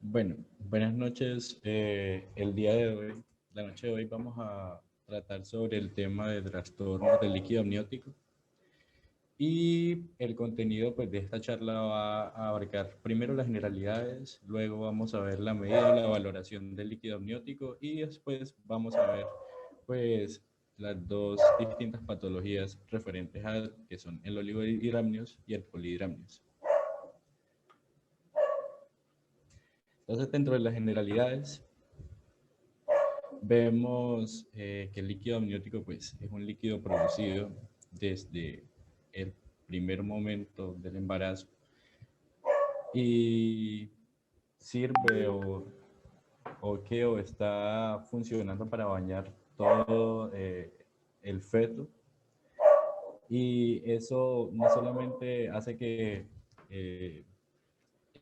Bueno, buenas noches. El día de hoy, la noche de hoy, vamos a tratar sobre el tema de trastornos del líquido amniótico. Y el contenido pues, de esta charla va a abarcar primero las generalidades, luego vamos a ver la medida, la valoración del líquido amniótico y después vamos a ver pues, las dos distintas patologías referentes a que son el oligohidramnios y el polihidramnios. Entonces, dentro de las generalidades, vemos que el líquido amniótico pues, es un líquido producido desde el primer momento del embarazo y sirve o está funcionando para bañar todo el feto. Y eso no solamente hace que eh,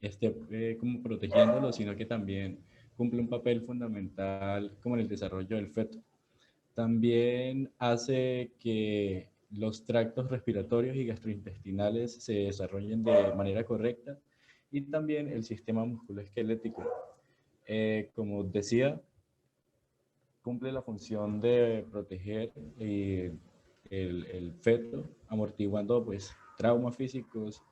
esté como protegiéndolo, sino que también cumple un papel fundamental como en el desarrollo del feto. También hace que los tractos respiratorios y gastrointestinales se desarrollen de manera correcta y también el sistema musculoesquelético. Como decía, cumple la función de proteger el feto, amortiguando pues, traumas físicos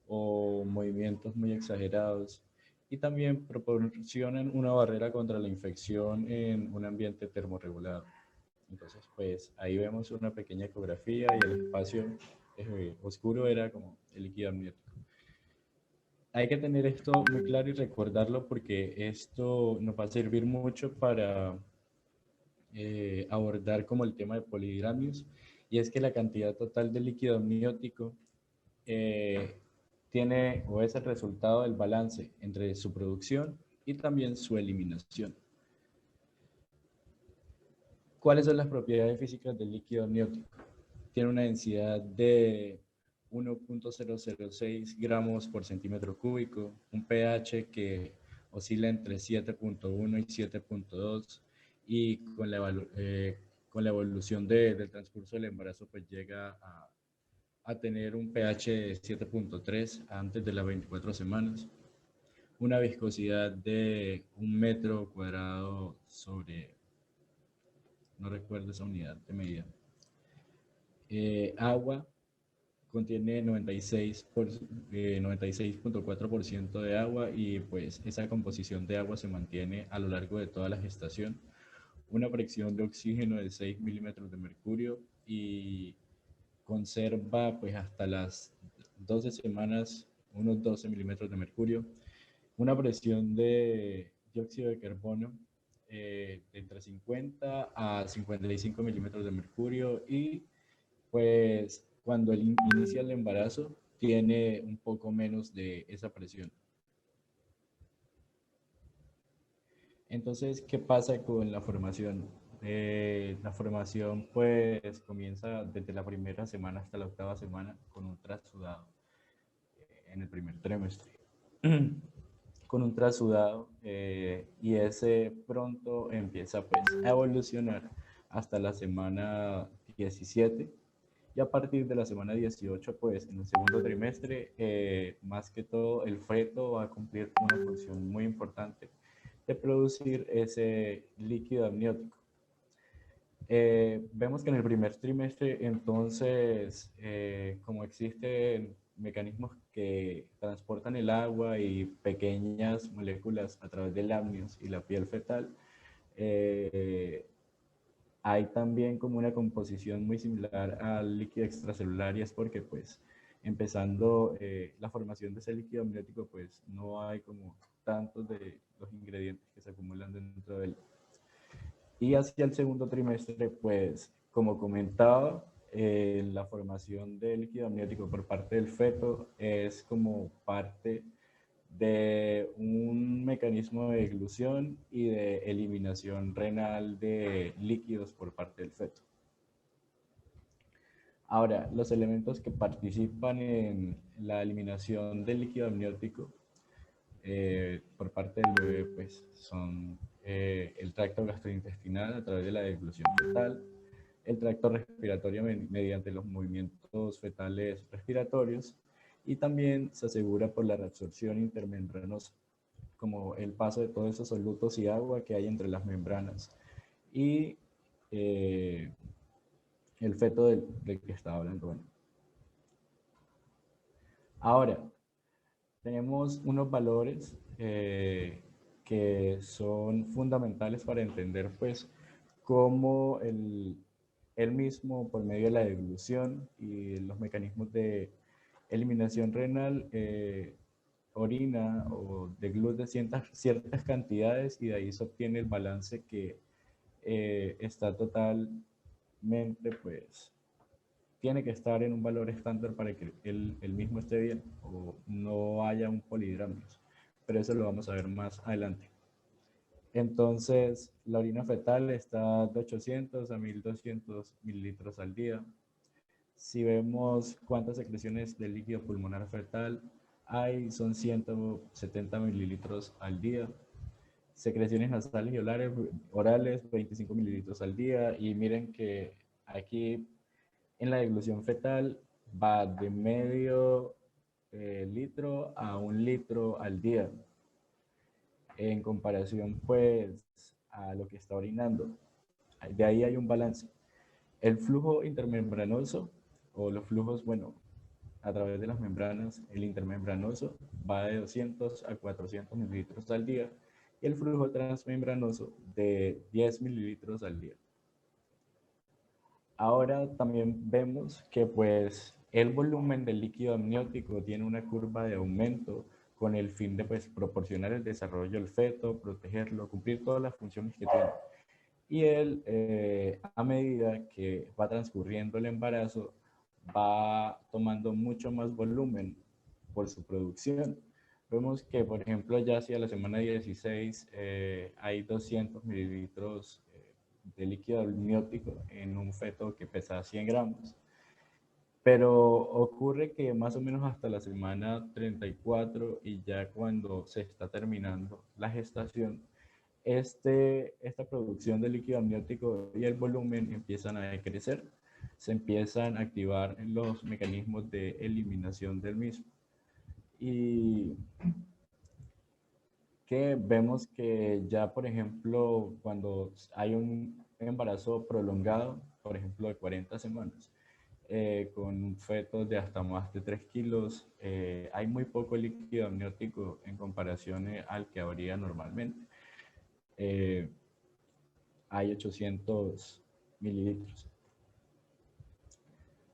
o movimientos muy exagerados y también proporcionan una barrera contra la infección en un ambiente termorregulado. Entonces, pues ahí vemos una pequeña ecografía y el espacio oscuro era como el líquido amniótico. Hay que tener esto muy claro y recordarlo porque esto nos va a servir mucho para abordar como el tema de polihidramios, y es que la cantidad total de líquido amniótico eh, tiene o es el resultado del balance entre su producción y también su eliminación. ¿Cuáles son las propiedades físicas del líquido amniótico? Tiene una densidad de 1.006 gramos por centímetro cúbico, un pH que oscila entre 7.1 y 7.2 y con la evolución del transcurso del embarazo pues llega a tener un pH de 7.3 antes de las 24 semanas, una viscosidad de 1 metro cuadrado sobre, no recuerdo esa unidad de medida. Agua contiene 96.4% de agua y pues esa composición de agua se mantiene a lo largo de toda la gestación. Una presión de oxígeno de 6 milímetros de mercurio y conserva pues hasta las 12 semanas unos 12 milímetros de mercurio. Una presión de dióxido de carbono de entre 50 a 55 milímetros de mercurio y pues cuando inicia el embarazo tiene un poco menos de esa presión. Entonces, ¿qué pasa con la formación? La formación pues comienza desde la primera semana hasta la octava semana con un trasudado en el primer trimestre. Con un trasudado y ese pronto empieza pues a evolucionar hasta la semana 17 y a partir de la semana 18 pues en el segundo trimestre más que todo el feto va a cumplir una función muy importante de producir ese líquido amniótico. Vemos que en el primer trimestre, entonces, como existen mecanismos que transportan el agua y pequeñas moléculas a través del amnios y la piel fetal, eh, hay también como una composición muy similar al líquido extracelular y es porque, pues, empezando la formación de ese líquido amniótico, pues, no hay como tantos de los ingredientes que se acumulan dentro del. Y hacia el segundo trimestre, pues, como comentaba, la formación del líquido amniótico por parte del feto es como parte de un mecanismo de eglución y de eliminación renal de líquidos por parte del feto. Ahora, los elementos que participan en la eliminación del líquido amniótico por parte del bebé pues, son el tracto gastrointestinal a través de la deglución fetal, el tracto respiratorio mediante los movimientos fetales respiratorios y también se asegura por la reabsorción intermembranosa como el paso de todos esos solutos y agua que hay entre las membranas y el feto del que estaba hablando. Bueno. Ahora, tenemos unos valores que son fundamentales para entender pues cómo el mismo, por medio de la deglución y los mecanismos de eliminación renal, orina o degluta ciertas cantidades y de ahí se obtiene el balance que está totalmente, pues, tiene que estar en un valor estándar para que el mismo esté bien o no haya un polihidramios. Pero eso lo vamos a ver más adelante. Entonces, la orina fetal está de 800 a 1200 mililitros al día. Si vemos cuántas secreciones de líquido pulmonar fetal hay, son 170 mililitros al día. Secreciones nasales y orales 25 mililitros al día. Y miren que aquí en la deglución fetal va de medio litro a 1 litro al día, en comparación pues a lo que está orinando. De ahí hay un balance. El flujo intermembranoso o los flujos, bueno, a través de las membranas, el intermembranoso va de 200 a 400 mililitros al día y el flujo transmembranoso de 10 mililitros al día. Ahora también vemos que pues el volumen del líquido amniótico tiene una curva de aumento con el fin de pues proporcionar el desarrollo del feto, protegerlo, cumplir todas las funciones que tiene. Y él, a medida que va transcurriendo el embarazo, va tomando mucho más volumen por su producción. Vemos que, por ejemplo, ya hacia la semana 16 hay 200 mililitros de líquido amniótico en un feto que pesa 100 gramos. Pero ocurre que más o menos hasta la semana 34 y ya cuando se está terminando la gestación, esta producción de líquido amniótico y el volumen empiezan a decrecer, se empiezan a activar los mecanismos de eliminación del mismo. Y que vemos que ya, por ejemplo, cuando hay un embarazo prolongado, por ejemplo, de 40 semanas, con un feto de hasta más de 3 kilos, hay muy poco líquido amniótico en comparación al que habría normalmente. Hay 800 mililitros.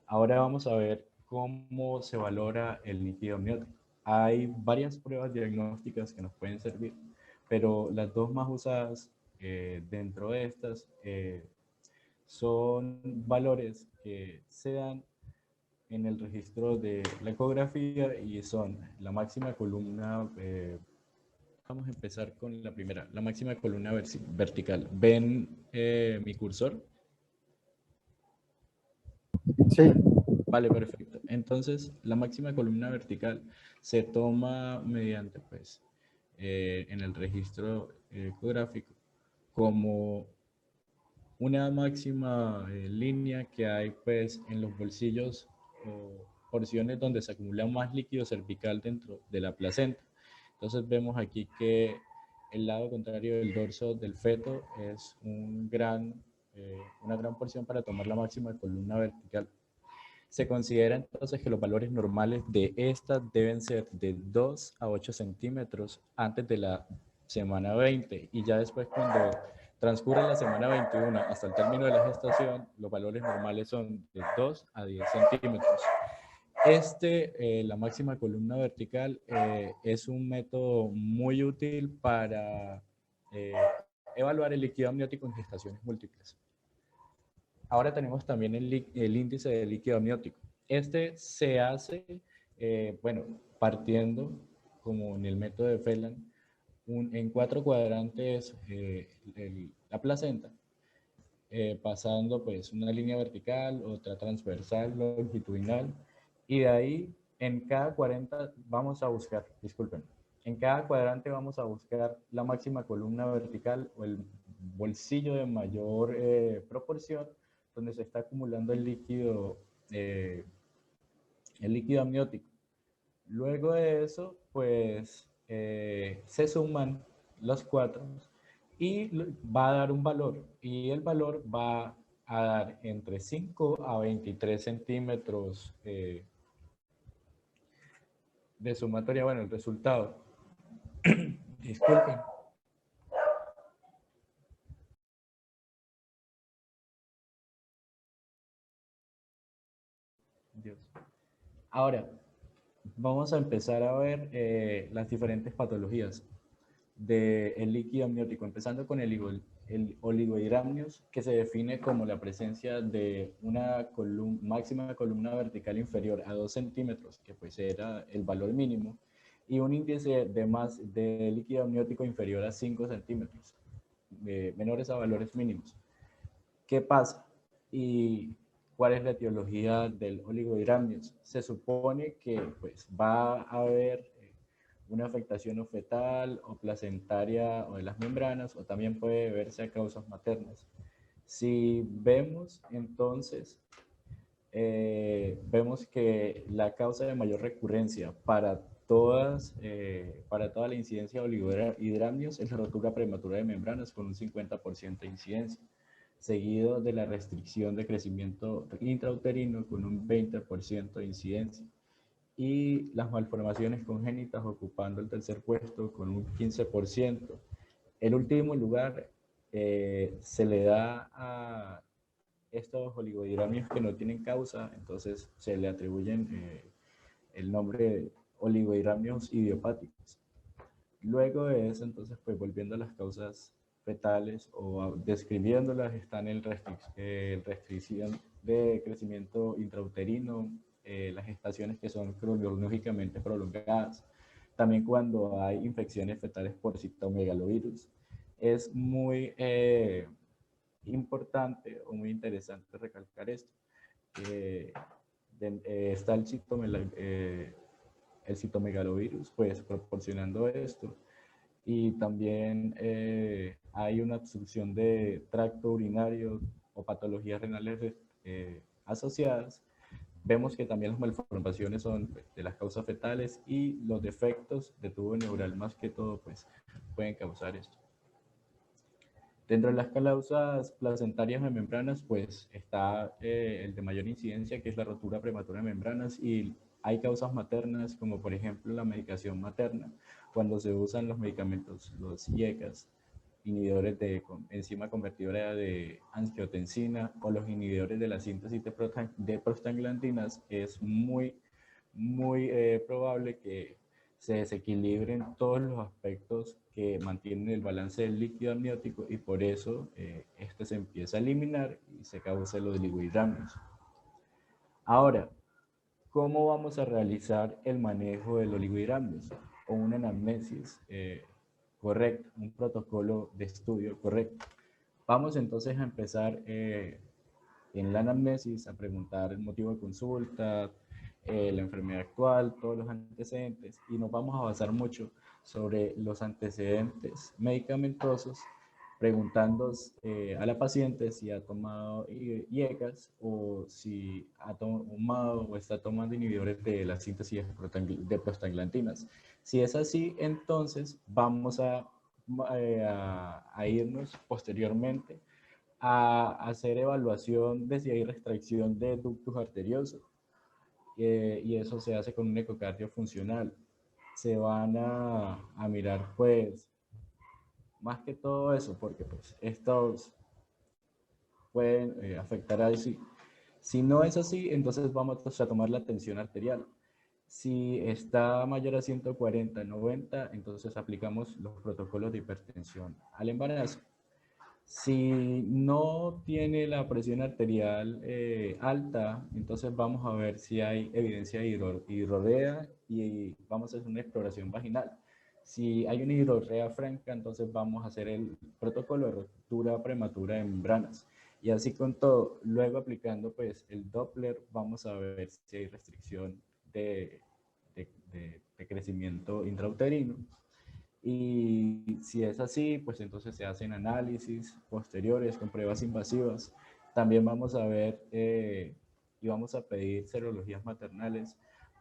Ahora vamos a ver cómo se valora el líquido amniótico. Hay varias pruebas diagnósticas que nos pueden servir, pero las dos más usadas dentro de estas son valores que se dan en el registro de la ecografía y son la máxima columna. Vamos a empezar con la primera, la máxima columna vertical. ¿Ven mi cursor? Sí. Vale, perfecto. Entonces, la máxima columna vertical se toma mediante, pues, en el registro ecográfico como una máxima línea que hay, pues, en los bolsillos o porciones donde se acumula más líquido cervical dentro de la placenta. Entonces, vemos aquí que el lado contrario del dorso del feto es una gran porción para tomar la máxima columna vertical. Se considera entonces que los valores normales de esta deben ser de 2 a 8 centímetros antes de la semana 20 y ya después cuando transcurre la semana 21 hasta el término de la gestación, los valores normales son de 2 a 10 centímetros. La máxima columna vertical, es un método muy útil para evaluar el líquido amniótico en gestaciones múltiples. Ahora tenemos también el índice de líquido amniótico. Este se hace, bueno, partiendo, como en el método de Phelan, en 4 cuadrantes la placenta, pasando pues una línea vertical, otra transversal, longitudinal, y de ahí en cada 40 vamos a buscar, disculpen, en cada cuadrante vamos a buscar la máxima columna vertical o el bolsillo de mayor proporción donde se está acumulando el líquido amniótico. Luego de eso, pues se suman los cuatro y va a dar un valor. Y el valor va a dar entre 5 a 23 centímetros de sumatoria. Bueno, el resultado. Disculpen. Dios. Ahora, vamos a empezar a ver las diferentes patologías del líquido amniótico, empezando con el oligohidramnios, que se define como la presencia de una máxima columna vertical inferior a 2 centímetros, que pues era el valor mínimo, y un índice de líquido amniótico inferior a 5 centímetros, menores a valores mínimos. ¿Qué pasa? ¿Y cuál es la etiología del oligohidramnios? Se supone que pues, va a haber una afectación o fetal o placentaria o de las membranas, o también puede verse a causas maternas. Si vemos entonces, vemos que la causa de mayor recurrencia para toda la incidencia de oligohidramnios es la rotura prematura de membranas con un 50% de incidencia, seguido de la restricción de crecimiento intrauterino con un 20% de incidencia, y las malformaciones congénitas ocupando el tercer puesto con un 15%. El último lugar se le da a estos oligohidramnios que no tienen causa, entonces se le atribuyen el nombre de oligohidramnios idiopáticos. Luego de eso, entonces, pues volviendo a las causas fetales o describiéndolas, están el restricción de crecimiento intrauterino, las gestaciones que son cronológicamente prolongadas, también cuando hay infecciones fetales por citomegalovirus. Es muy importante o muy interesante recalcar esto. Está el citomegalovirus, pues proporcionando esto, y también hay una obstrucción de tracto urinario o patologías renales asociadas. Vemos que también las malformaciones son de las causas fetales, y los defectos de tubo neural más que todo pues pueden causar esto. Dentro de las causas placentarias de membranas, pues está el de mayor incidencia, que es la rotura prematura de membranas, y hay causas maternas, como por ejemplo la medicación materna, cuando se usan los medicamentos, los IECAS, inhibidores de enzima convertidora de angiotensina, o los inhibidores de la síntesis de prostaglandinas. Es muy probable que se desequilibren todos los aspectos que mantienen el balance del líquido amniótico, y por eso este se empieza a eliminar y se causa el oligohidramnios. Ahora, ¿cómo vamos a realizar el manejo del oligohidramnios? O una anamnesis correcta, un protocolo de estudio correcto. Vamos entonces a empezar en la anamnesis a preguntar el motivo de consulta, la enfermedad actual, todos los antecedentes, y nos vamos a basar mucho sobre los antecedentes medicamentosos, preguntando a la paciente si ha tomado IECAS, o si ha tomado o está tomando inhibidores de la síntesis de prostaglandinas. Si es así, entonces vamos a irnos posteriormente a hacer evaluación de si hay restricción de ductus arteriosos, y eso se hace con un ecocardio funcional. Se van a mirar pues más que todo eso, porque pues estos pueden afectar a sí. Si no es así, entonces vamos a tomar la tensión arterial. Si está mayor a 140/90, entonces aplicamos los protocolos de hipertensión al embarazo. Si no tiene la presión arterial alta, entonces vamos a ver si hay evidencia de hidrorrea, y vamos a hacer una exploración vaginal. Si hay una hidrorrea franca, entonces vamos a hacer el protocolo de ruptura prematura de membranas. Y así con todo, luego aplicando pues el Doppler, vamos a ver si hay restricción de crecimiento intrauterino. Y si es así, pues entonces se hacen análisis posteriores con pruebas invasivas. También vamos a ver y vamos a pedir serologías maternales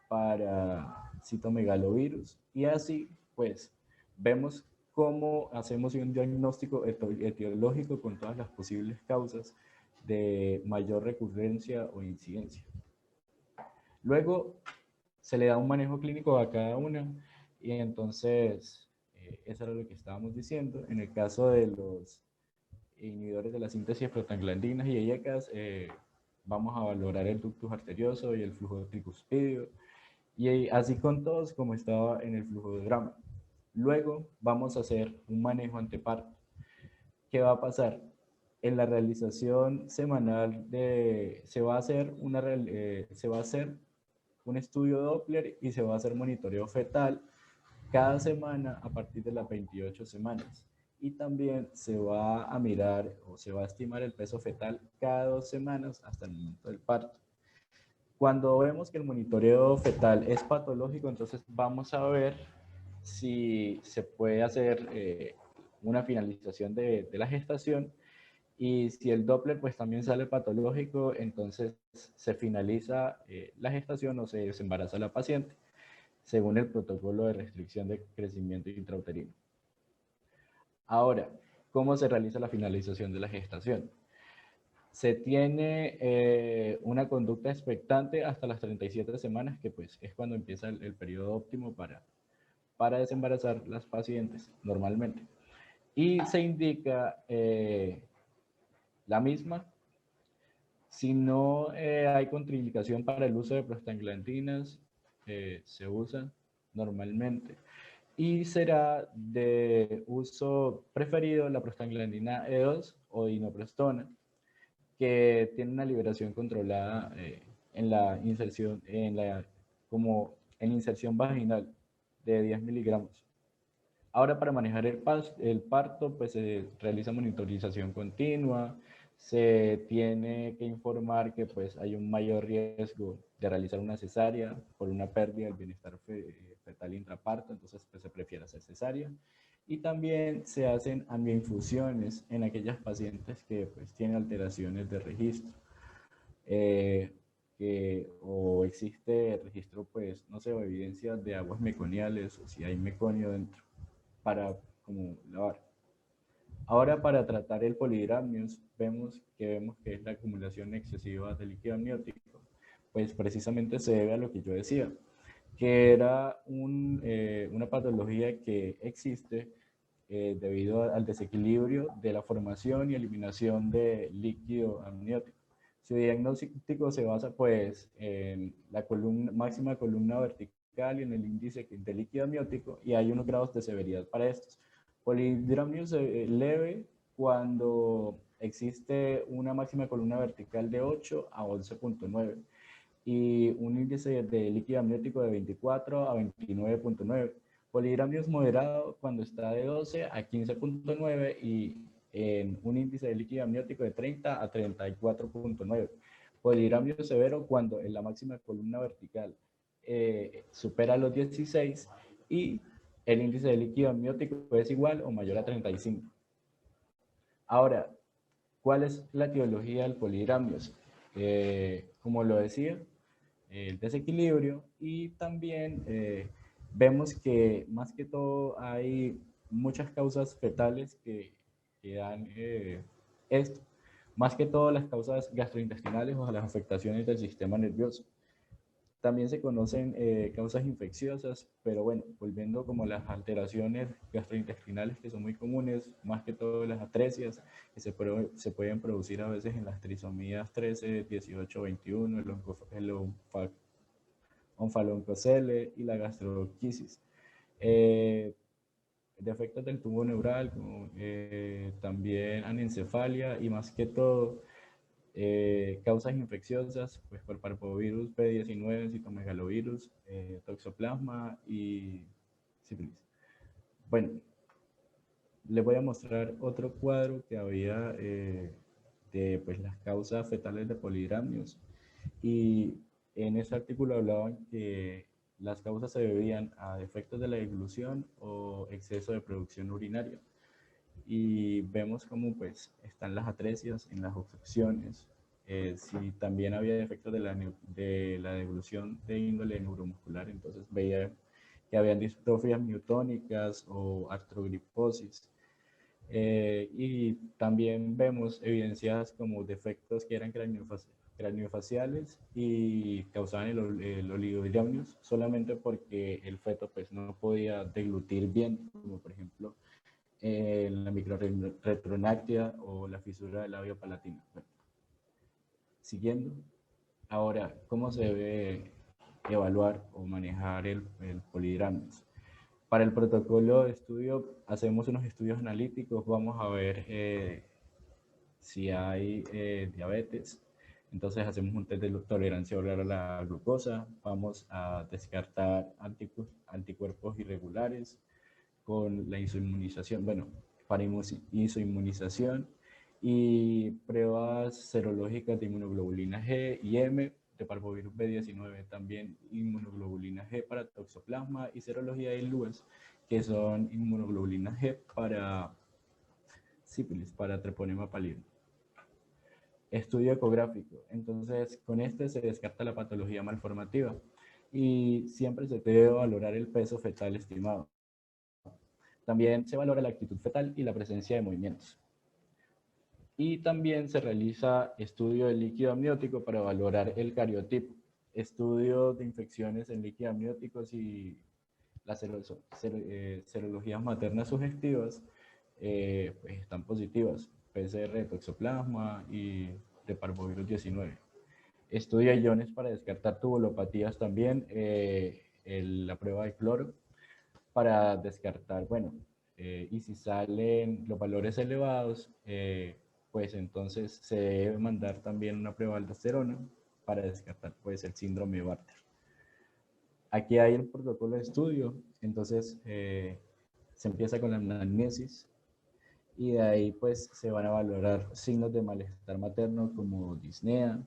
para citomegalovirus. Y así, pues vemos cómo hacemos un diagnóstico etiológico con todas las posibles causas de mayor recurrencia o incidencia. Luego se le da un manejo clínico a cada una y entonces eso era lo que estábamos diciendo. En el caso de los inhibidores de la síntesis de prostaglandinas y EYECAS, vamos a valorar el ductus arterioso y el flujo tricuspidio, y así con todos como estaba en el flujograma. Luego vamos a hacer un manejo anteparto. ¿Qué va a pasar? En la realización semanal se va a hacer un estudio Doppler y se va a hacer monitoreo fetal cada semana a partir de las 28 semanas. Y también se va a mirar o se va a estimar el peso fetal cada 2 semanas hasta el momento del parto. Cuando vemos que el monitoreo fetal es patológico, entonces vamos a ver si se puede hacer una finalización de la gestación, y si el Doppler pues también sale patológico, entonces se finaliza la gestación o se desembaraza la paciente según el protocolo de restricción de crecimiento intrauterino. Ahora, ¿cómo se realiza la finalización de la gestación? Se tiene una conducta expectante hasta las 37 semanas, que pues es cuando empieza el periodo óptimo para desembarazar las pacientes normalmente. Y se indica la misma si no hay contraindicación para el uso de prostaglandinas, se usa normalmente. Y será de uso preferido la prostaglandina E2 o dinoprostona, que tiene una liberación controlada en la inserción, como en inserción vaginal de 10 miligramos. Ahora, para manejar el parto, pues se realiza monitorización continua, se tiene que informar que pues hay un mayor riesgo de realizar una cesárea por una pérdida del bienestar fetal intraparto, entonces pues se prefiere hacer cesárea. Y también se hacen angioinfusiones en aquellas pacientes que pues tienen alteraciones de registro. O existe registro, pues, no sé, o evidencia de aguas meconiales, o si hay meconio dentro, para como lavar. Ahora, para tratar el polidramnios, vemos que es la acumulación excesiva de líquido amniótico. Pues precisamente se debe a lo que yo decía, que era una patología que existe debido al desequilibrio de la formación y eliminación de líquido amniótico. Su diagnóstico se basa pues en la máxima columna vertical y en el índice de líquido amniótico, y hay unos grados de severidad para estos. Polidramnios leve cuando existe una máxima columna vertical de 8 a 11.9 y un índice de líquido amniótico de 24 a 29.9. Polidramnios moderado cuando está de 12 a 15.9 y en un índice de líquido amniótico de 30 a 34.9. Polidramnio severo cuando en la máxima columna vertical supera los 16 y el índice de líquido amniótico es igual o mayor a 35. Ahora, ¿cuál es la etiología del polidramnios? Como lo decía, el desequilibrio, y también vemos que más que todo hay muchas causas fetales que dan esto, más que todo las causas gastrointestinales o las afectaciones del sistema nervioso. También se conocen causas infecciosas, pero bueno, volviendo como las alteraciones gastrointestinales que son muy comunes, más que todo las atresias, que se pueden producir a veces en las trisomías 13, 18, 21, el onfaloncocele y la gastroquisis. Defectos del tubo neural, como, también anencefalia y más que todo causas infecciosas, pues por parvovirus P19, citomegalovirus, toxoplasma y sífilis. Bueno, les voy a mostrar otro cuadro que había de pues, las causas fetales de polidramnios, y en ese artículo hablaban que las causas se debían a defectos de la deglución o exceso de producción urinaria. Y vemos cómo pues están las atresias en las obstrucciones, si también había defectos de la devolución de índole neuromuscular, entonces veía que habían distrofias miotónicas o artrogriposis. Y también vemos evidencias como defectos que eran craniofaciales y causaban el oligodriamios solamente porque el feto pues, no podía deglutir bien, como por ejemplo la microretronáctea o la fisura del labio palatino. Bueno, siguiendo, ahora, ¿cómo se debe evaluar o manejar el polidramnios? Para el protocolo de estudio hacemos unos estudios analíticos, vamos a ver si hay diabetes, entonces hacemos un test de tolerancia oral a la glucosa, vamos a descartar anticuerpos irregulares con la isoinmunización, bueno, para isoinmunización y pruebas serológicas de inmunoglobulina G y M, de parvovirus B19, también inmunoglobulina G para toxoplasma y serología de Lewis, que son inmunoglobulina G para sífilis, para treponema pallidum. Estudio ecográfico, entonces con este se descarta la patología malformativa y siempre se debe valorar el peso fetal estimado. También se valora la actitud fetal y la presencia de movimientos. Y también se realiza estudio del líquido amniótico para valorar el cariotipo, estudio de infecciones en líquido amnióticos y las serologías maternas sugestivas pues están positivas, PCR de toxoplasma y de parvovirus 19. Estudio de iones para descartar tubulopatías también, la prueba de cloro para descartar, bueno, y si salen los valores elevados, pues entonces se debe mandar también una prueba de aldosterona para descartar pues el síndrome de Bartter. Aquí hay el protocolo de estudio, entonces se empieza con la anamnesis y de ahí pues se van a valorar signos de malestar materno como disnea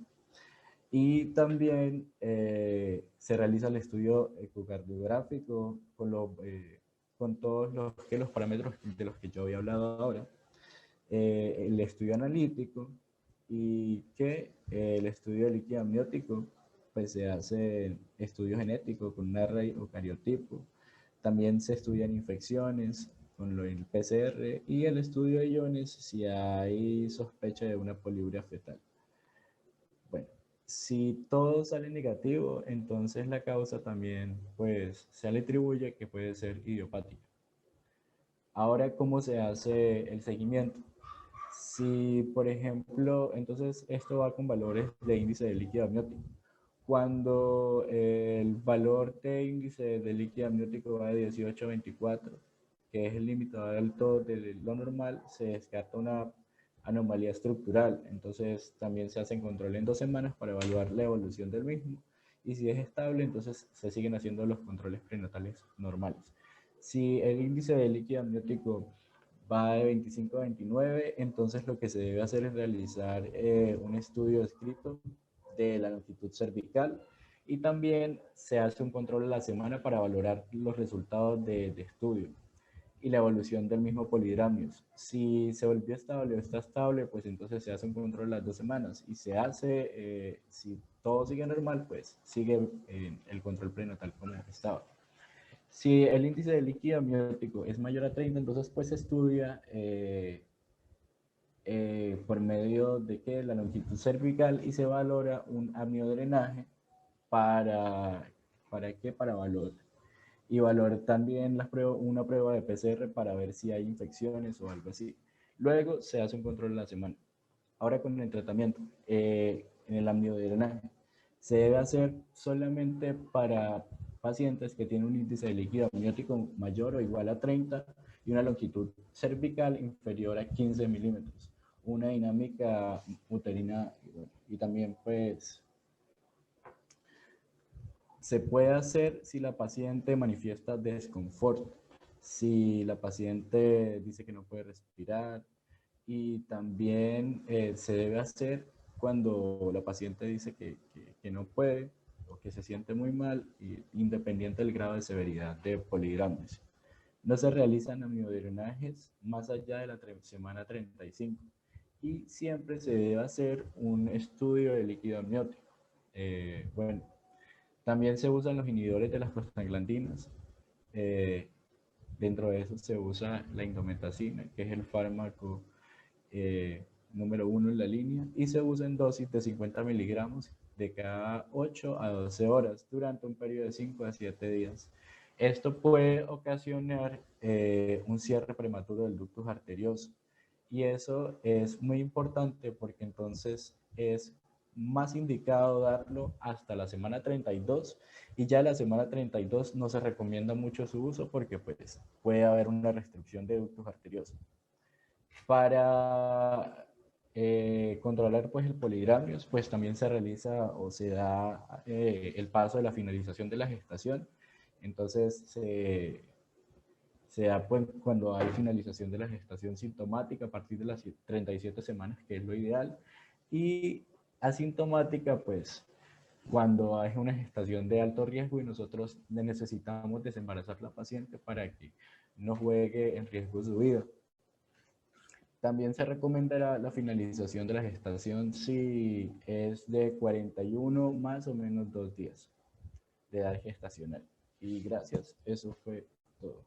y también se realiza el estudio ecocardiográfico con todos los parámetros de los que yo había hablado ahora, el estudio analítico y que el estudio de líquido amniótico, pues se hace estudio genético con un array o cariotipo. También se estudian infecciones con el PCR y el estudio de iones si hay sospecha de una poliuria fetal. Bueno, si todo sale negativo, entonces la causa también pues se le atribuye que puede ser idiopática. Ahora, ¿cómo se hace el seguimiento? Si, por ejemplo, entonces esto va con valores de índice de líquido amniótico. Cuando el valor de índice de líquido amniótico va de 18 a 24, que es el limitador alto de lo normal, se descarta una anomalía estructural. Entonces también se hacen control en 2 semanas para evaluar la evolución del mismo. Y si es estable, entonces se siguen haciendo los controles prenatales normales. Si el índice de líquido amniótico va de 25 a 29, entonces lo que se debe hacer es realizar un estudio escrito de la longitud cervical y también se hace un control a la semana para valorar los resultados de estudio y la evolución del mismo polidramnios. Si se volvió estable o está estable, pues entonces se hace un control las 2 semanas y se hace, si todo sigue normal, pues sigue el control prenatal como estaba. Si el índice de líquido amniótico es mayor a 30, entonces pues se estudia por medio de que la longitud cervical y se valora un amniodrenaje ¿para qué? Para valor. Y valorar también una prueba de PCR para ver si hay infecciones o algo así. Luego se hace un control a la semana. Ahora con el tratamiento, en el amniodrenaje, se debe hacer solamente para pacientes que tienen un índice de líquido amniótico mayor o igual a 30 y una longitud cervical inferior a 15 milímetros. Una dinámica uterina y también pues se puede hacer si la paciente manifiesta desconfort, si la paciente dice que no puede respirar y también se debe hacer cuando la paciente dice que no puede o que se siente muy mal, independiente del grado de severidad de polidramnios. No se realizan amniodrenajes más allá de la semana 35 y siempre se debe hacer un estudio de líquido amniótico. Bueno, también se usan los inhibidores de las prostaglandinas eh, dentro de eso se usa la indometacina, que es el fármaco número 1 en la línea, y se usa en dosis de 50 miligramos de cada 8 a 12 horas durante un periodo de 5 a 7 días. Esto puede ocasionar un cierre prematuro del ductus arterioso, y eso es muy importante porque entonces es más indicado darlo hasta la semana 32, y ya la semana 32 no se recomienda mucho su uso porque pues, puede haber una restricción de ductus arteriosos. Para controlar pues, el polidramnios, pues también se realiza o se da el paso de la finalización de la gestación. Entonces se da pues, cuando hay finalización de la gestación sintomática a partir de las 37 semanas, que es lo ideal, y asintomática, pues cuando hay una gestación de alto riesgo y nosotros necesitamos desembarazar a la paciente para que no juegue en riesgo su vida. También se recomendará la finalización de la gestación si es de 41 más o menos 2 días de edad gestacional. Y gracias, eso fue todo.